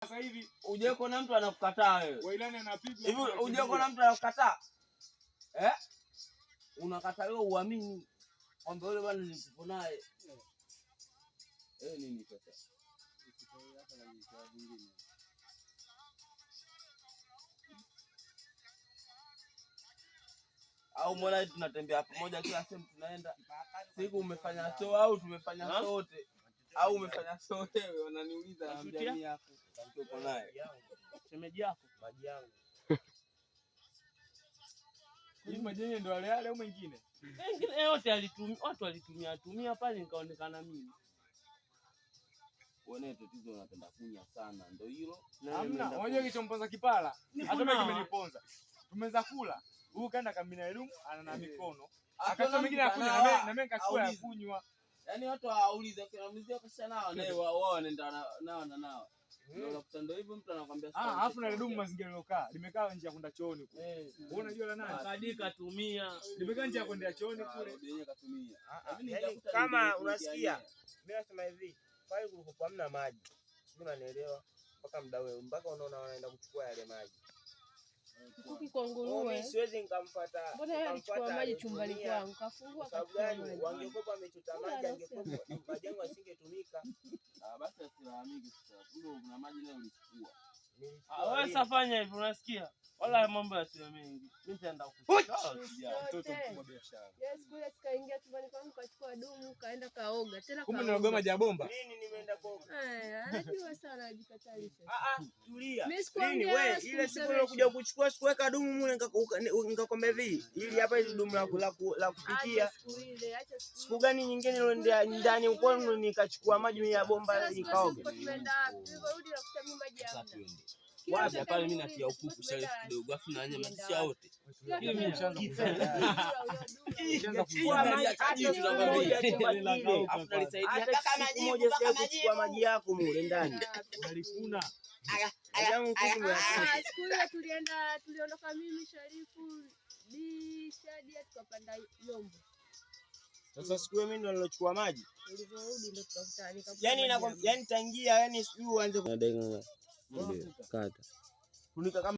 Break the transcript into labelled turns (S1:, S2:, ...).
S1: Sasa hivi
S2: uje kuna mtu anakukataa wewe.
S1: Wailani anapigwa.
S2: Hivi uje kuna mtu anakukataa? Unakataliwa uamini kwamba yule bwana nilipo naye. Nini sasa? Au mbona tunatembea pamoja kila sehemu tunaenda? Siku umefanya show au tumefanya sote? Au umefanya show wewe unaniuliza amjani yako. Uko naye.
S3: Shemeji yako,
S1: maji yangu.
S3: Hivi majenye ndo wale wale au mwingine? Wengine wote watu walitumia pale nikaonekana mimi.
S2: Uone tatizo unapenda kunya sana ndio hilo.
S1: Hamna, unajua kilichomponza kipala. Hata mimi kimeniponza. Tumeza kula. Huyu kaenda kamina elimu ana mikono. Akati mwingine akunywa na mimi nikachukua ya kunywa.
S2: Yaani watu hawaulize kila mzee kasha nao naye wao wanaenda nao. Ndio unakuta ndio hivyo mtu anakuambia
S1: sasa. Alafu na dumu mazingira lilokaa. Limekaa nje ya kwenda chooni kule. Wewe unajua la nani?
S3: Kadika tumia.
S1: Limekaa nje ya kwenda chooni kule.
S2: Yenyewe katumia.
S4: Yaani kama unasikia mimi nasema hivi, pale kulikuwa hamna maji. Sio unanielewa? Mpaka muda wewe mpaka unaona wanaenda kuchukua yale maji.
S5: Kuki kwa nguruwe.
S4: Mimi siwezi nikamfuata.
S5: Mbona yeye alichukua maji chumbani kwangu? Kafungua
S4: sababu gani? Wangekopa amechota maji angekopa majengo asingetumika.
S2: Basi asilalamike sasa. Kule kuna maji nayo ulichukua.
S3: Wewe sasa fanya hivi unasikia? Wala mambo yasiyo mengi. Mimi nitaenda kukuchukua
S1: mtoto mkubwa biashara.
S5: Yes, kule kaingia chumbani kwangu kachukua dumu kaenda kaoga. Tena
S1: kumbe unaoga maji ya bomba.
S4: Nini nimeenda kuoga?
S5: Anajua sana ajikatarisha.
S4: Tulia.
S5: Nini
S4: wewe ile siku unakuja kuchukua sikuweka dumu mule nikakwambia hivi. Ili hapa ile dumu la kupikia. Siku gani nyingine ile ndani uko nikachukua maji ya bomba nikaoga.
S5: Tumeenda tulirudi na kutamia maji ya
S2: wapi pale mimi natia ukuku sharifu kidogo afu na nyama sisi wote.
S1: Mimi nishaanza
S4: kuchukua maji yako mule ndani.
S1: Unalikuna.
S5: Tuliondoka mimi Sharifu Shadi tukapanda Yombo.
S4: Sasa siku mimi ndo nilochukua maji.
S5: Ulivyorudi ndo tukakutana.
S4: Yaani tangia yani sijui uanze
S2: kata.
S4: Tunika kama